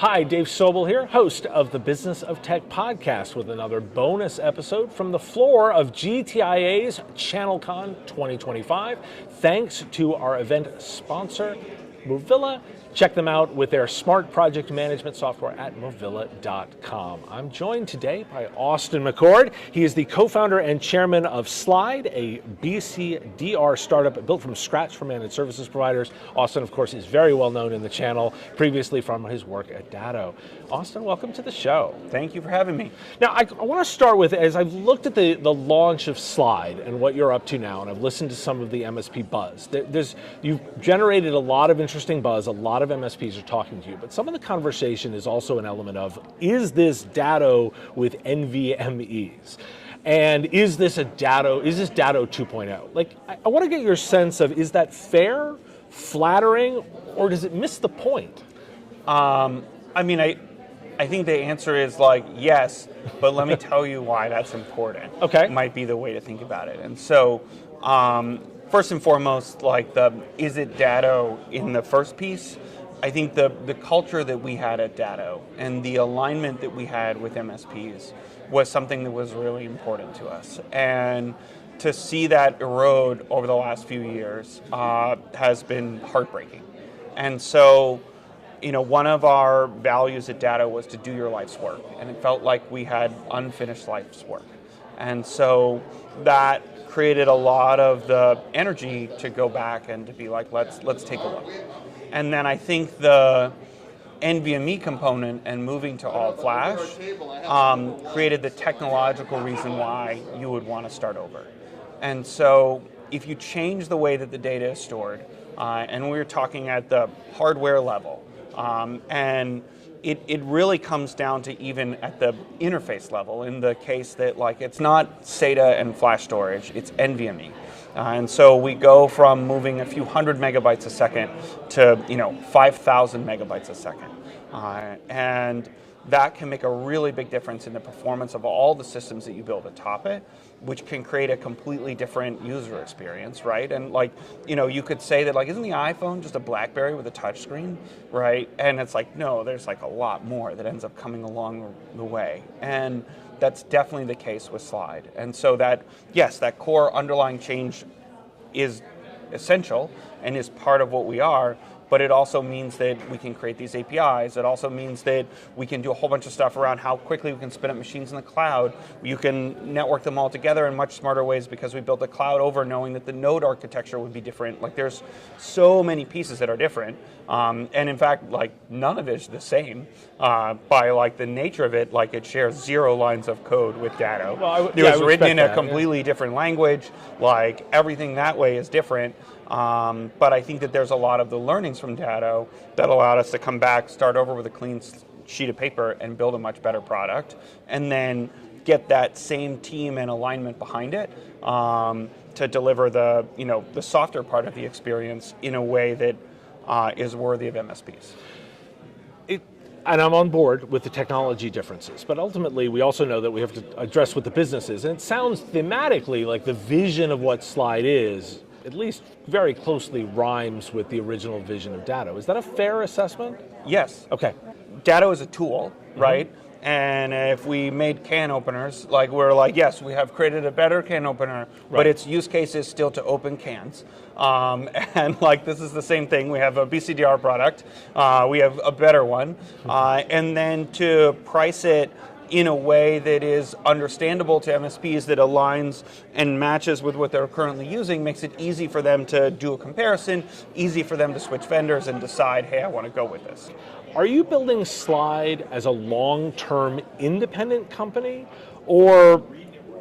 Hi, Dave Sobel here, host of the Business of Tech podcast with another bonus episode from the floor of GTIA's ChannelCon 2025. Thanks to our event sponsor, Movilla. Check them out with their smart project management software at movilla.com. I'm joined today by Austin McChord. He is the co-founder and chairman of Slide, a BCDR startup built from scratch for managed services providers. Austin, of course, is very well known in the channel, previously from his work at Datto. Austin, welcome to the show. Thank you for having me. Now, I want to start with, as I've looked at the launch of Slide and what you're up to now, and I've listened to some of the MSP buzz, you've generated a lot of interesting buzz, a lot of MSPs are talking to you, but some of the conversation is also an element of, is this Datto with NVMe's? And is this Datto 2.0? Like, I want to get your sense of, is that fair, flattering, or does it miss the point? I think the answer is like, yes, but let me tell you why that's important. Okay. Might be the way to think about it. And so, first and foremost, like is it Datto in the first piece? I think the culture that we had at Datto and the alignment that we had with MSPs was something that was really important to us. And to see that erode over the last few years has been heartbreaking. And so, one of our values at Datto was to do your life's work. And it felt like we had unfinished life's work. And so that created a lot of the energy to go back and to be like, let's take a look. And then I think the NVMe component and moving to all flash created the technological reason why you would want to start over. And so if you change the way that the data is stored, and we're talking at the hardware level, and it really comes down to even at the interface level in the case that it's not SATA and flash storage, it's NVMe. And so we go from moving a few hundred megabytes a second to 5,000 megabytes a second. And that can make a really big difference in the performance of all the systems that you build atop it, which can create a completely different user experience, right? And you could say that isn't the iPhone just a BlackBerry with a touch screen, right? And it's no, there's a lot more that ends up coming along the way. And that's definitely the case with Slide. And so that core underlying change is essential and is part of what we are, but it also means that we can create these APIs. It also means that we can do a whole bunch of stuff around how quickly we can spin up machines in the cloud. You can network them all together in much smarter ways because we built the cloud over knowing that the node architecture would be different. There's so many pieces that are different. And in fact, none of it is the same by the nature of it. It shares 0 lines of code with Datto. Well, it was written in a completely different language. Everything that way is different. But I think that there's a lot of the learnings from Datto that allowed us to come back, start over with a clean sheet of paper and build a much better product, and then get that same team and alignment behind it to deliver the softer part of the experience in a way that is worthy of MSPs. And I'm on board with the technology differences, but ultimately we also know that we have to address what the business is. And it sounds thematically like the vision of what Slide is, at least very closely rhymes with the original vision of Datto. Is that a fair assessment? Yes. Okay. Datto is a tool, right? And if we made can openers, we're yes, we have created a better can opener, but its use case is still to open cans. And this is the same thing. We have a BCDR product. We have a better one. And then to price it in a way that is understandable to MSPs, that aligns and matches with what they're currently using, makes it easy for them to do a comparison, easy for them to switch vendors and decide, hey, I want to go with this. Are you building Slide as a long-term independent company, or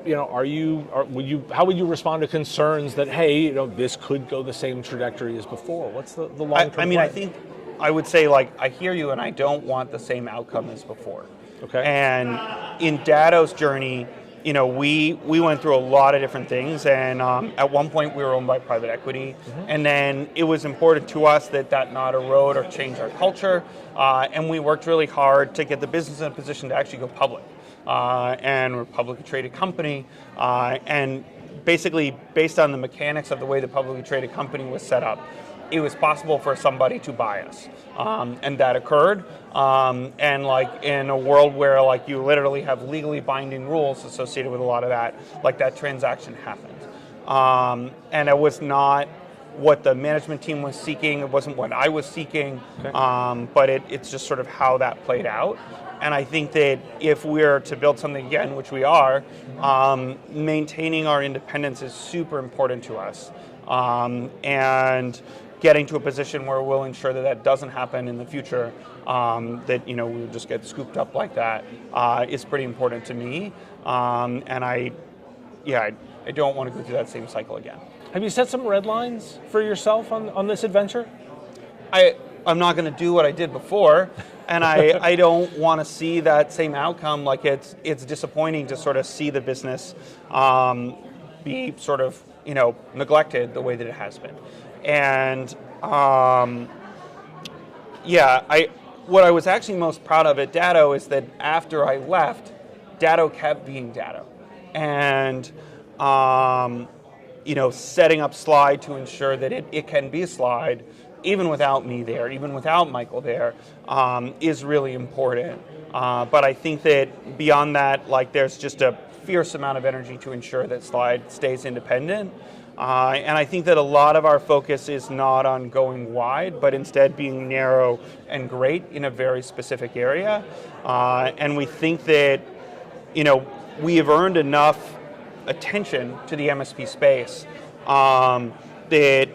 how would you respond to concerns that, hey, this could go the same trajectory as before? What's the long-term plan? I think I would say I hear you, and I don't want the same outcome as before. Okay. And in Datto's journey, we went through a lot of different things, and at one point we were owned by private equity, and then it was important to us that not erode or change our culture, and we worked really hard to get the business in a position to actually go public. And we're a publicly traded company, and basically based on the mechanics of the way the publicly traded company was set up, it was possible for somebody to buy us. And that occurred. And like in a world where like you literally have legally binding rules associated with a lot of that, like that transaction happened. And it was not what the management team was seeking. It wasn't what I was seeking. Okay. But it's just sort of how that played out. And I think that if we're to build something again, which we are, maintaining our independence is super important to us. And getting to a position where we'll ensure that that doesn't happen in the future, that we'll just get scooped up like that, is pretty important to me. And I don't want to go through that same cycle again. Have you set some red lines for yourself on this adventure? I'm not going to do what I did before, and I don't want to see that same outcome. Like it's disappointing to sort of see the business be sort of neglected the way that it has been. And what I was actually most proud of at Datto is that after I left, Datto kept being Datto, and setting up Slide to ensure that it can be a Slide, even without me there, even without Michael there, is really important. But I think that beyond that, like there's just a fierce amount of energy to ensure that Slide stays independent. And I think that a lot of our focus is not on going wide, but instead being narrow and great in a very specific area. And we think that, we have earned enough attention to the MSP space that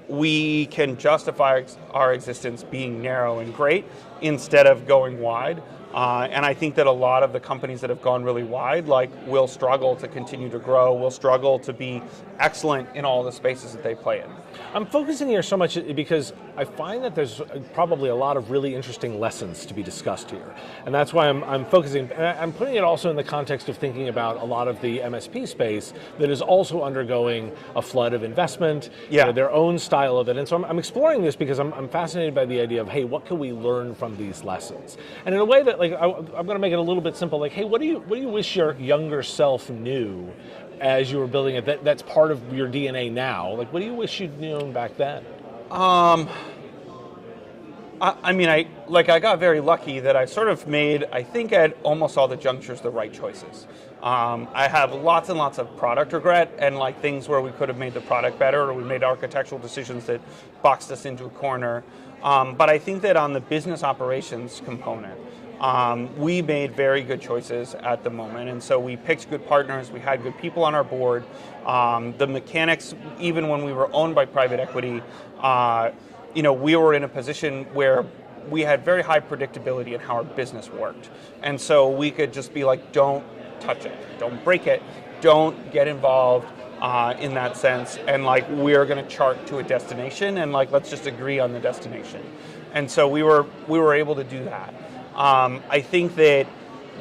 we can justify our existence being narrow and great instead of going wide. And I think that a lot of the companies that have gone really wide, will struggle to continue to grow, will struggle to be excellent in all the spaces that they play in. I'm focusing here so much because I find that there's probably a lot of really interesting lessons to be discussed here. And that's why I'm focusing, I'm putting it also in the context of thinking about a lot of the MSP space that is also undergoing a flood of investment, their own style of it. And so I'm exploring this because I'm fascinated by the idea of, hey, what can we learn from these lessons? And in a way that, I'm going to make it a little bit simple, hey, what do you wish your younger self knew as you were building it, that's part of your DNA now? What do you wish you'd known back then? I got very lucky that I sort of made, I think at almost all the junctures, the right choices. I have lots and lots of product regret and things where we could have made the product better, or we made architectural decisions that boxed us into a corner. But I think that on the business operations component, we made very good choices at the moment, and so we picked good partners, we had good people on our board. The mechanics, even when we were owned by private equity, we were in a position where we had very high predictability in how our business worked. And so we could just be don't touch it, don't break it, don't get involved in that sense, and we're going to chart to a destination, and let's just agree on the destination. And so we were able to do that. I think that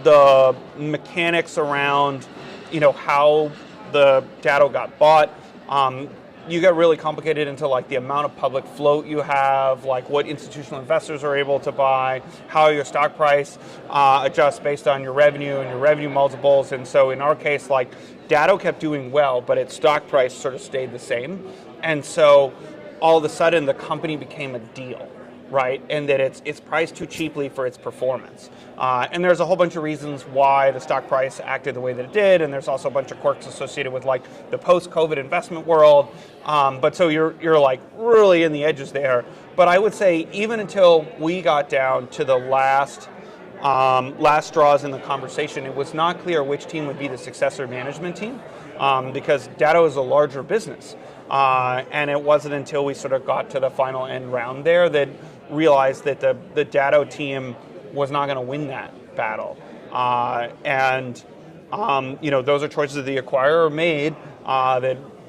the mechanics around, how the Datto got bought, you get really complicated into the amount of public float you have, what institutional investors are able to buy, how your stock price adjusts based on your revenue and your revenue multiples. And so in our case, Datto kept doing well, but its stock price sort of stayed the same. And so all of a sudden the company became a deal. Right, and that it's priced too cheaply for its performance. And there's a whole bunch of reasons why the stock price acted the way that it did, and there's also a bunch of quirks associated with the post-COVID investment world. But so you're really in the edges there. But I would say even until we got down to the last straws in the conversation, it was not clear which team would be the successor management team, because Datto is a larger business. And it wasn't until we sort of got to the final end round there that realized that the Datto team was not going to win that battle. Those are choices the acquirer made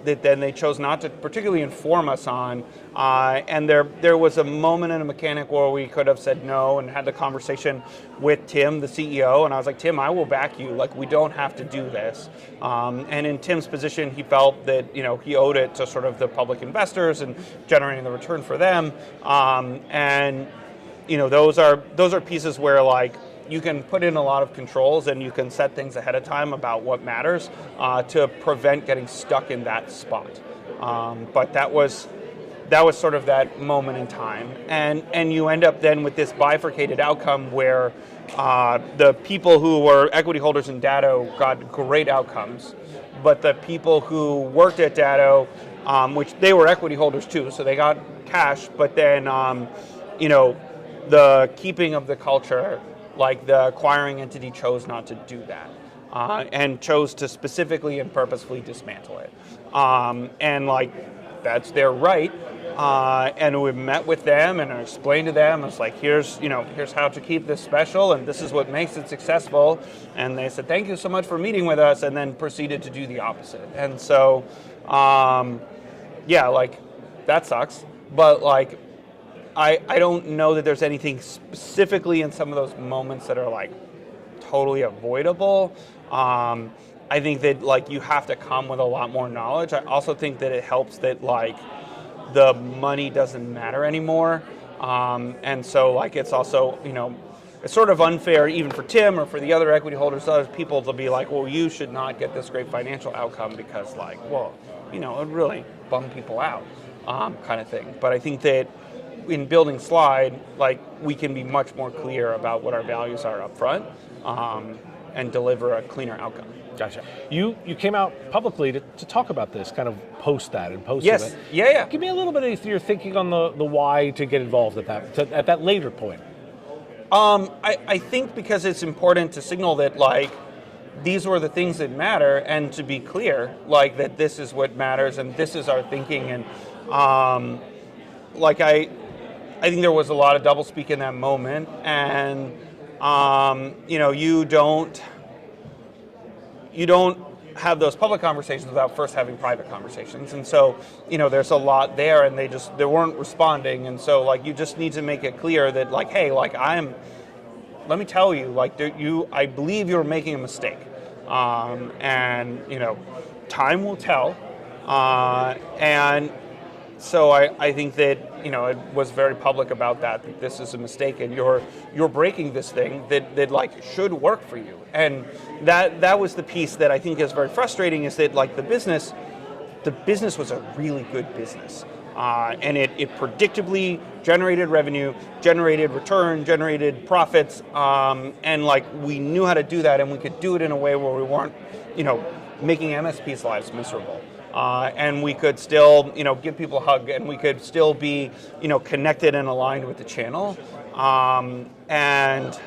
that then they chose not to particularly inform us on. And there was a moment in a mechanic where we could have said no and had the conversation with Tim, the CEO, and I was like, Tim, I will back you. We don't have to do this. And in Tim's position, he felt that he owed it to sort of the public investors and generating the return for them. Those are pieces where you can put in a lot of controls and you can set things ahead of time about what matters to prevent getting stuck in that spot. But that was that was sort of that moment in time. And you end up then with this bifurcated outcome where the people who were equity holders in Datto got great outcomes, but the people who worked at Datto, which they were equity holders too, so they got cash, but then the keeping of the culture, like the acquiring entity chose not to do that, and chose to specifically and purposefully dismantle it. And like, that's their right. And we met with them and I explained to them, it's like, here's how to keep this special and this is what makes it successful. And they said, thank you so much for meeting with us, and then proceeded to do the opposite. And so, like, that sucks. But like, I don't know that there's anything specifically in some of those moments that are like totally avoidable. I think that like you have to come with a lot more knowledge. I also think that it helps that like the money doesn't matter anymore. And so like it's also, it's sort of unfair even for Tim or for the other equity holders, other people to be like, well, you should not get this great financial outcome because like, well, it would really bum people out, kind of thing. But I think that in building Slide, like we can be much more clear about what our values are up front, and deliver a cleaner outcome. Gotcha. You came out publicly to talk about this, kind of post that and post Yes. it. Yeah. Give me a little bit of your thinking on the why to get involved at that later point. I think because it's important to signal that like these were the things that matter, and to be clear, like that this is what matters and this is our thinking. And like I think there was a lot of doublespeak in that moment, and you don't have those public conversations without first having private conversations. And so, there's a lot there, and they weren't responding. And so like you just need to make it clear that like, hey, like let me tell you, like I believe you're making a mistake. And time will tell. And so I think that it was very public about that this is a mistake, and you're breaking this thing that like should work for you. And that was the piece that I think is very frustrating, is that like the business was a really good business, and it predictably generated revenue, generated return, generated profits, and like we knew how to do that, and we could do it in a way where we weren't making MSPs' lives miserable. And we could still, give people a hug, and we could still be, connected and aligned with the channel. And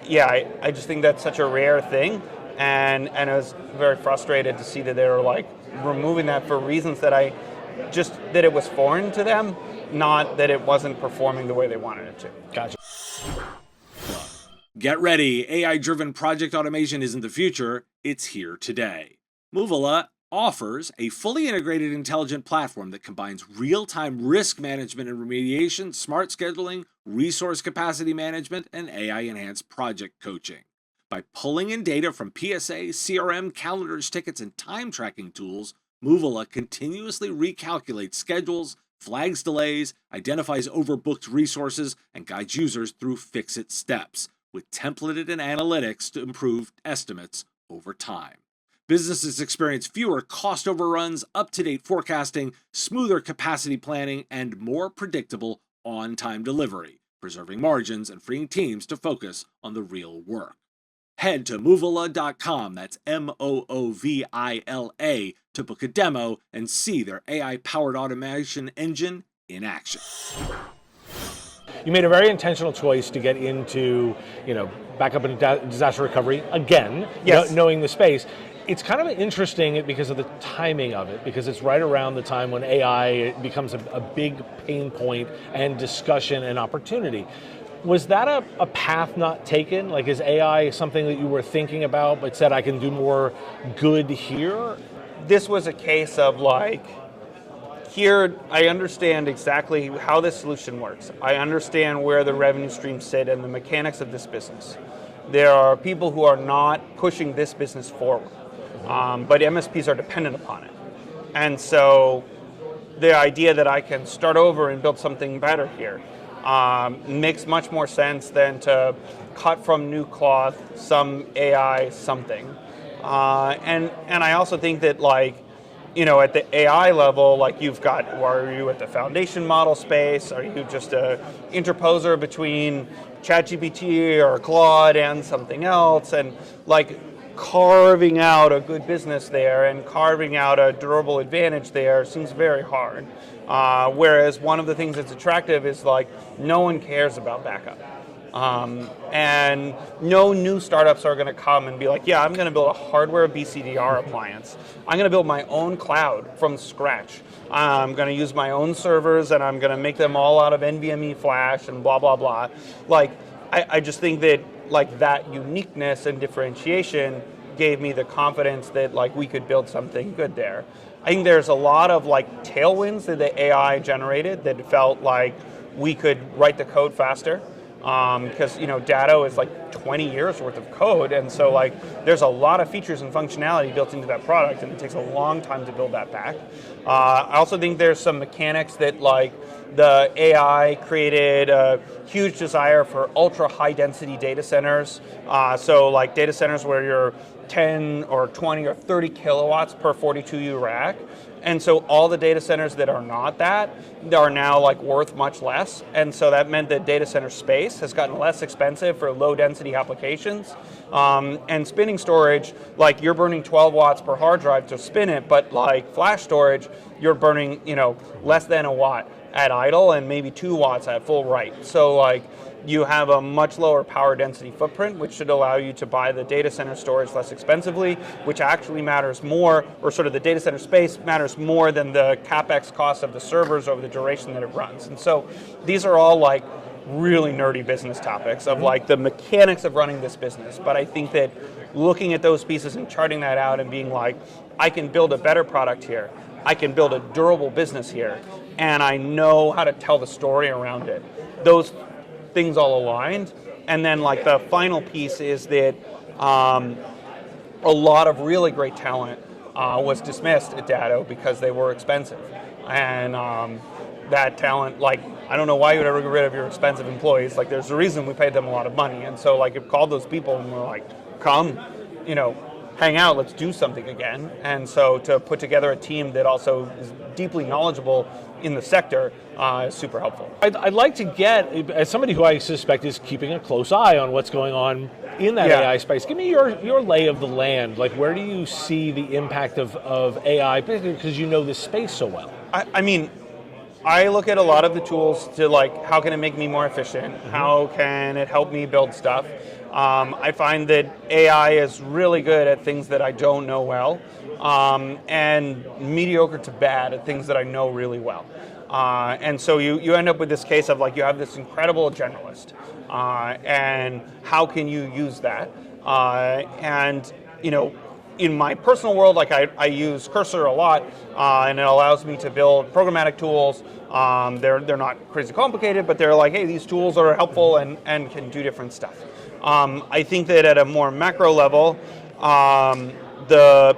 yeah, I just think that's such a rare thing, and I was very frustrated to see that they were like removing that for reasons that that it was foreign to them, not that it wasn't performing the way they wanted it to. Gotcha. Get ready, AI-driven project automation isn't the future, it's here today. Movila offers a fully integrated intelligent platform that combines real-time risk management and remediation, smart scheduling, resource capacity management, and AI-enhanced project coaching. By pulling in data from PSA, CRM, calendars, tickets, and time tracking tools, Movila continuously recalculates schedules, flags delays, identifies overbooked resources, and guides users through fix-it steps, with templated and analytics to improve estimates over time. Businesses experience fewer cost overruns, up-to-date forecasting, smoother capacity planning, and more predictable on-time delivery, preserving margins and freeing teams to focus on the real work. Head to Movila.com, that's MOOVILA, to book a demo and see their AI-powered automation engine in action. You made a very intentional choice to get into, backup and disaster recovery again, yes. Knowing the space. It's kind of interesting because of the timing of it, because it's right around the time when AI becomes a big pain point and discussion and opportunity. Was that a path not taken? Like, is AI something that you were thinking about but said I can do more good here? This was a case of like, here I understand exactly how this solution works. I understand where the revenue streams sit and the mechanics of this business. There are people who are not pushing this business forward. But MSPs are dependent upon it. And so the idea that I can start over and build something better here makes much more sense than to cut from new cloth some AI something. And I also think that like at the AI level, like you've got, are you at the foundation model space? Are you just a interposer between ChatGPT or Claude and something else? And like carving out a good business there and carving out a durable advantage there seems very hard. Whereas one of the things that's attractive is like no one cares about backup. And no new startups are going to come and be like, yeah, I'm going to build a hardware BCDR appliance. I'm going to build my own cloud from scratch. I'm going to use my own servers and I'm going to make them all out of NVMe flash and blah, blah, blah. Like, I just think that like that uniqueness and differentiation gave me the confidence that like we could build something good there. I think there's a lot of like tailwinds that the AI generated that felt like we could write the code faster. Because Datto is like 20 years worth of code, and so like there's a lot of features and functionality built into that product, and it takes a long time to build that back. I also think there's some mechanics that like the AI created a huge desire for ultra high density data centers. So like data centers where you're 10 or 20 or 30 kilowatts per 42U rack. And so all the data centers that are not that are now like worth much less. And so that meant that data center space has gotten less expensive for low density applications. And spinning storage, like you're burning 12 watts per hard drive to spin it, but like flash storage, you're burning, less than a watt at idle and maybe 2 watts at full write. So like you have a much lower power density footprint, which should allow you to buy the data center storage less expensively, which actually matters more, or sort of the data center space matters more than the CapEx cost of the servers over the duration that it runs. And so these are all like really nerdy business topics of like the mechanics of running this business. But I think that looking at those pieces and charting that out and being like, I can build a better product here, I can build a durable business here, and I know how to tell the story around it. Those things all aligned. And then like the final piece is that a lot of really great talent was dismissed at Datto because they were expensive. And that talent, like, I don't know why you would ever get rid of your expensive employees. Like there's a reason we paid them a lot of money. And so like it called those people and we're like, come, hang out, let's do something again. And so to put together a team that also is deeply knowledgeable in the sector is super helpful. I'd like to get, as somebody who I suspect is keeping a close eye on what's going on in that AI space, give me your lay of the land. Like, where do you see the impact of AI, because you know this space so well? I mean, I look at a lot of the tools to like, how can it make me more efficient? How can it help me build stuff? I find that AI is really good at things that I don't know well, and mediocre to bad at things that I know really well. And so you end up with this case of like, you have this incredible generalist, and how can you use that? In my personal world, like I use Cursor a lot, and it allows me to build programmatic tools. They're not crazy complicated, but they're like, hey, these tools are helpful and can do different stuff. I think that at a more macro level, the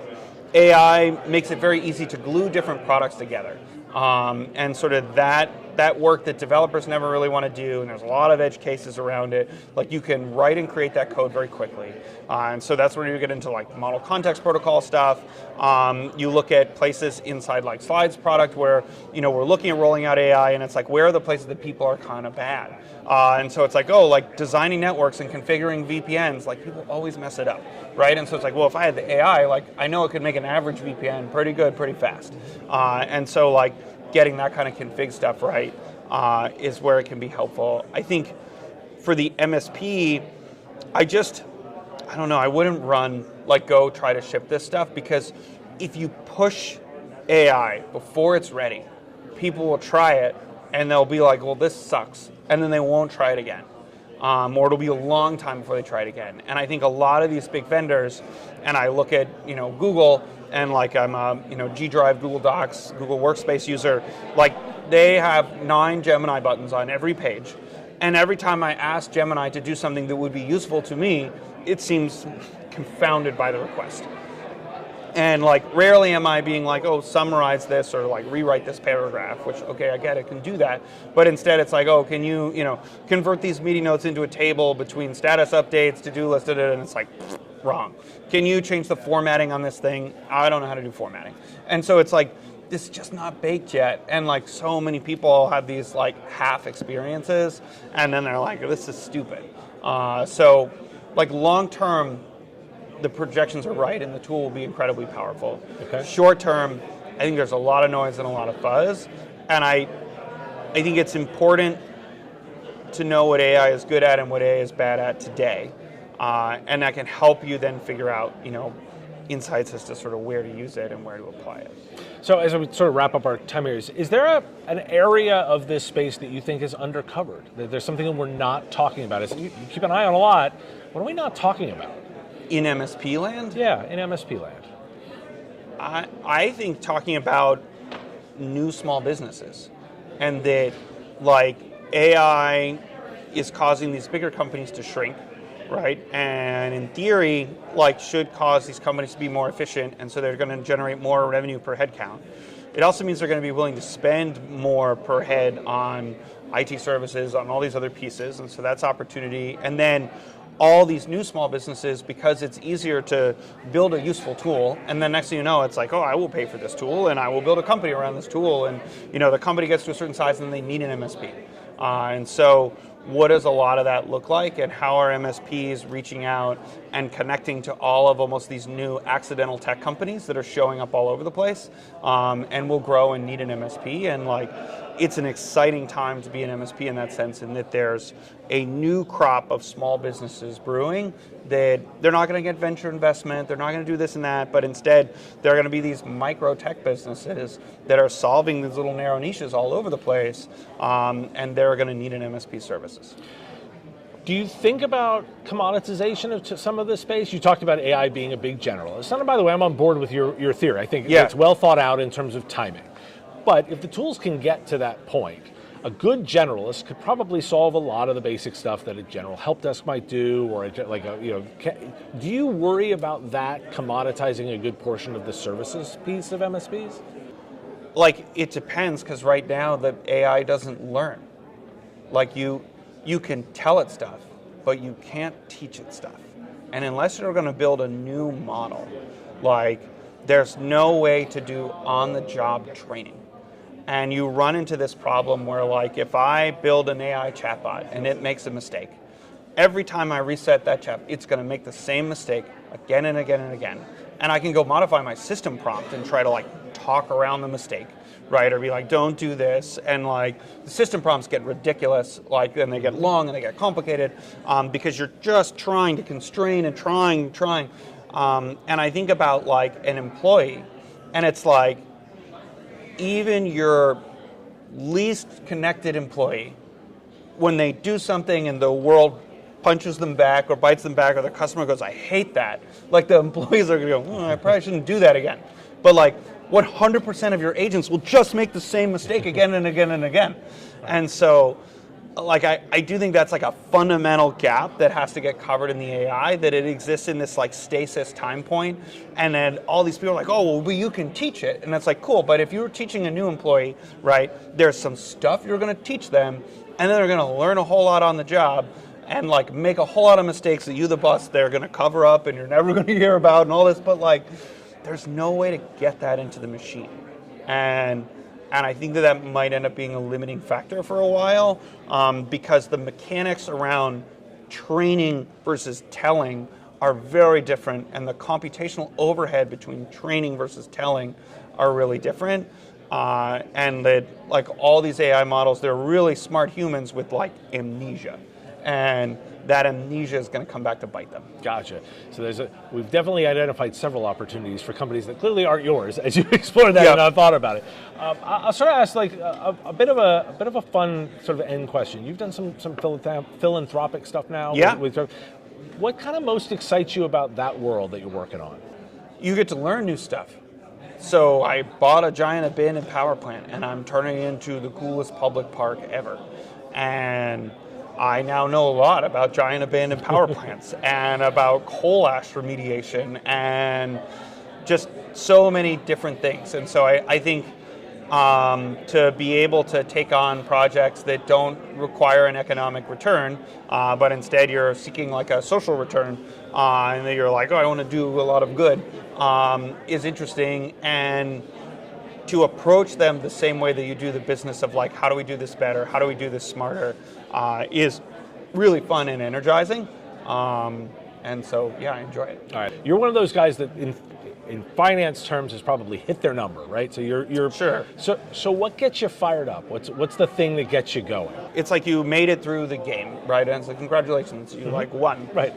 AI makes it very easy to glue different products together. And sort of that work that developers never really want to do, and there's a lot of edge cases around it, like you can write and create that code very quickly. And so that's where you get into like model context protocol stuff. You look at places inside like Slide's product where, we're looking at rolling out AI and it's like, where are the places that people are kind of bad? And so it's like, like designing networks and configuring VPNs, like people always mess it up, right? And so it's like, well, if I had the AI, like I know it could make an average VPN pretty good, pretty fast. And so like getting that kind of config stuff right is where it can be helpful. I think for the MSP, I don't know, I wouldn't go try to ship this stuff, because if you push AI before it's ready, people will try it and they'll be like, well, this sucks. And then they won't try it again. Or it'll be a long time before they try it again. And I think a lot of these big vendors, and I look at, Google, and like I'm a, G Drive, Google Docs, Google Workspace user, like they have 9 Gemini buttons on every page. And every time I ask Gemini to do something that would be useful to me, it seems confounded by the request. And like rarely am I being like, oh, summarize this or like rewrite this paragraph, which, okay, I get it, can do that. But instead it's like, oh, can you, convert these meeting notes into a table between status updates, to-do list, and it's like, wrong. Can you change the formatting on this thing? I don't know how to do formatting. And so it's like, this is just not baked yet. And like so many people have these like half experiences and then they're like, this is stupid. So like long term, the projections are right and the tool will be incredibly powerful. Okay. Short term, I think there's a lot of noise and a lot of fuzz. And I think it's important to know what AI is good at and what AI is bad at today. And that can help you then figure out, insights as to sort of where to use it and where to apply it. So as we sort of wrap up our time here, is there an area of this space that you think is undercovered? That there's something that we're not talking about? You keep an eye on a lot. What are we not talking about? In MSP land? Yeah, in MSP land. I think talking about new small businesses and that like AI is causing these bigger companies to shrink, right? And in theory, like should cause these companies to be more efficient, and so they're going to generate more revenue per head count. It also means they're going to be willing to spend more per head on IT services, on all these other pieces, and so that's opportunity. And then all these new small businesses, because it's easier to build a useful tool, and then next thing you know, it's like, oh, I will pay for this tool, and I will build a company around this tool, and the company gets to a certain size, and they need an MSP. And so what does a lot of that look like, and how are MSPs reaching out and connecting to all of almost these new accidental tech companies that are showing up all over the place, and will grow and need an MSP, and like, it's an exciting time to be an MSP in that sense, in that there's a new crop of small businesses brewing that they're not going to get venture investment, they're not going to do this and that, but instead they're going to be these micro tech businesses that are solving these little narrow niches all over the place, and they're going to need an MSP services. Do you think about commoditization of some of this space? You talked about AI being a big generalist. And by the way, I'm on board with your theory. I think it's well thought out in terms of timing. But if the tools can get to that point, a good generalist could probably solve a lot of the basic stuff that a general help desk might do, or do you worry about that commoditizing a good portion of the services piece of MSPs? Like, it depends, because right now the AI doesn't learn. Like you can tell it stuff, but you can't teach it stuff. And unless you're going to build a new model, like there's no way to do on-the-job training. And you run into this problem where, like, if I build an AI chatbot and it makes a mistake, every time I reset that chat, it's going to make the same mistake again and again and again. And I can go modify my system prompt and try to like talk around the mistake, right? Or be like, don't do this. And like the system prompts get ridiculous, like, and they get long and they get complicated, because you're just trying to constrain and trying. And I think about like an employee, and it's like, even your least connected employee, when they do something and the world punches them back or bites them back, or the customer goes, I hate that, like the employees are going to go, I probably shouldn't do that again. But like 100% of your agents will just make the same mistake again and again and again. And so like I do think that's like a fundamental gap that has to get covered in the AI, that it exists in this like stasis time point, and then all these people are like, oh, well, you can teach it. And it's like, cool, but if you're teaching a new employee, right, there's some stuff you're going to teach them, and then they're going to learn a whole lot on the job and like make a whole lot of mistakes that you, the boss, they're going to cover up and you're never going to hear about and all this, but like there's no way to get that into the machine. And I think that might end up being a limiting factor for a while, because the mechanics around training versus telling are very different, and the computational overhead between training versus telling are really different. And that like all these AI models, they're really smart humans with like amnesia. And that amnesia is going to come back to bite them. Gotcha. So we've definitely identified several opportunities for companies that clearly aren't yours as you explore that and I've thought about it. I'll sort of ask like a bit of a fun sort of end question. You've done some philanthropic stuff now. Yeah. What kind of most excites you about that world that you're working on? You get to learn new stuff. So I bought a giant abandoned power plant, and I'm turning it into the coolest public park ever. And I now know a lot about giant abandoned power plants and about coal ash remediation and just so many different things. And so I think to be able to take on projects that don't require an economic return, but instead you're seeking like a social return, and then you're like, oh, I want to do a lot of good, is interesting. And to approach them the same way that you do the business of like, how do we do this better? How do we do this smarter? Is really fun and energizing. And so, yeah, I enjoy it. All right. You're one of those guys that in finance terms has probably hit their number, right? So you're Sure. So what gets you fired up? What's the thing that gets you going? It's like you made it through the game, right? And it's like, congratulations, you like won. Right.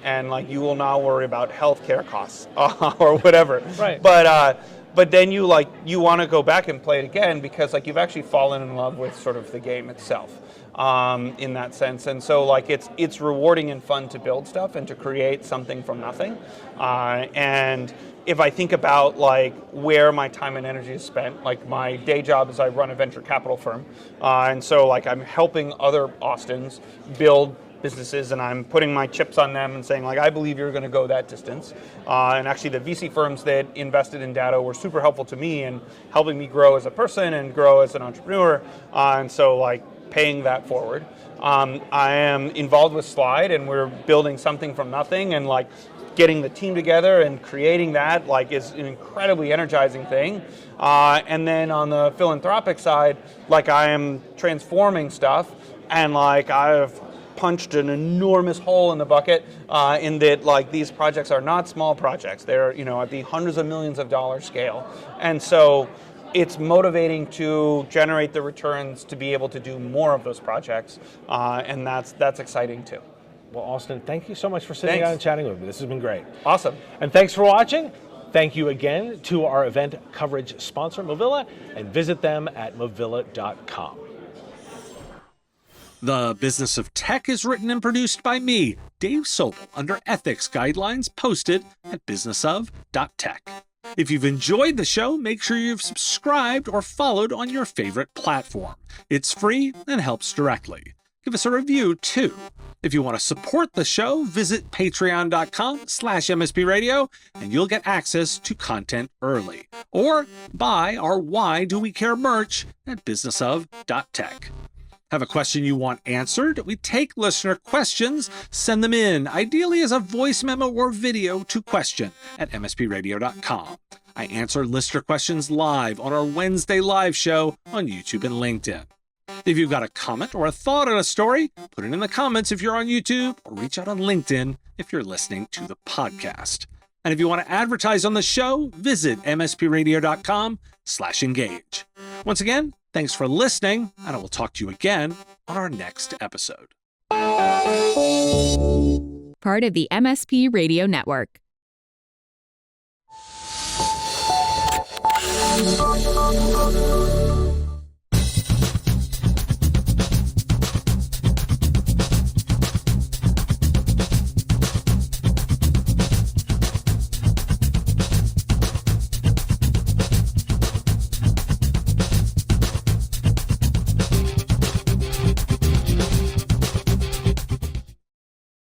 And like you will now worry about healthcare costs or whatever. Right. But then you want to go back and play it again because like you've actually fallen in love with sort of the game itself. In that sense, and so like it's rewarding and fun to build stuff and to create something from nothing. And if I think about like where my time and energy is spent, like my day job is I run a venture capital firm, and so like I'm helping other Austins build businesses, and I'm putting my chips on them and saying like, I believe you're going to go that distance. And actually the VC firms that invested in Datto were super helpful to me in helping me grow as a person and grow as an entrepreneur. And so like paying that forward. I am involved with Slide, and we're building something from nothing, and like getting the team together and creating that like is an incredibly energizing thing. And then on the philanthropic side, like I am transforming stuff, and like I've punched an enormous hole in the bucket in that like these projects are not small projects. They're at the hundreds of millions of dollars scale, and so it's motivating to generate the returns to be able to do more of those projects, and that's exciting too. Well, Austin, thank you so much for sitting down and chatting with me. This has been great. Awesome. And thanks for watching. Thank you again to our event coverage sponsor, Movilla, and visit them at movilla.com. The Business of Tech is written and produced by me, Dave Sobel, under ethics guidelines posted at businessof.tech. If you've enjoyed the show, make sure you've subscribed or followed on your favorite platform. It's free and helps directly. Give us a review, too. If you want to support the show, visit patreon.com/MSPradio, and you'll get access to content early. Or buy our Why Do We Care merch at businessof.tech. Have a question you want answered? We take listener questions, send them in, ideally as a voice memo or video to question@mspradio.com. I answer listener questions live on our Wednesday live show on YouTube and LinkedIn. If you've got a comment or a thought on a story, put it in the comments if you're on YouTube, or reach out on LinkedIn if you're listening to the podcast. And if you want to advertise on the show, visit mspradio.com/engage. Once again, thanks for listening, and I will talk to you again on our next episode. Part of the MSP Radio Network.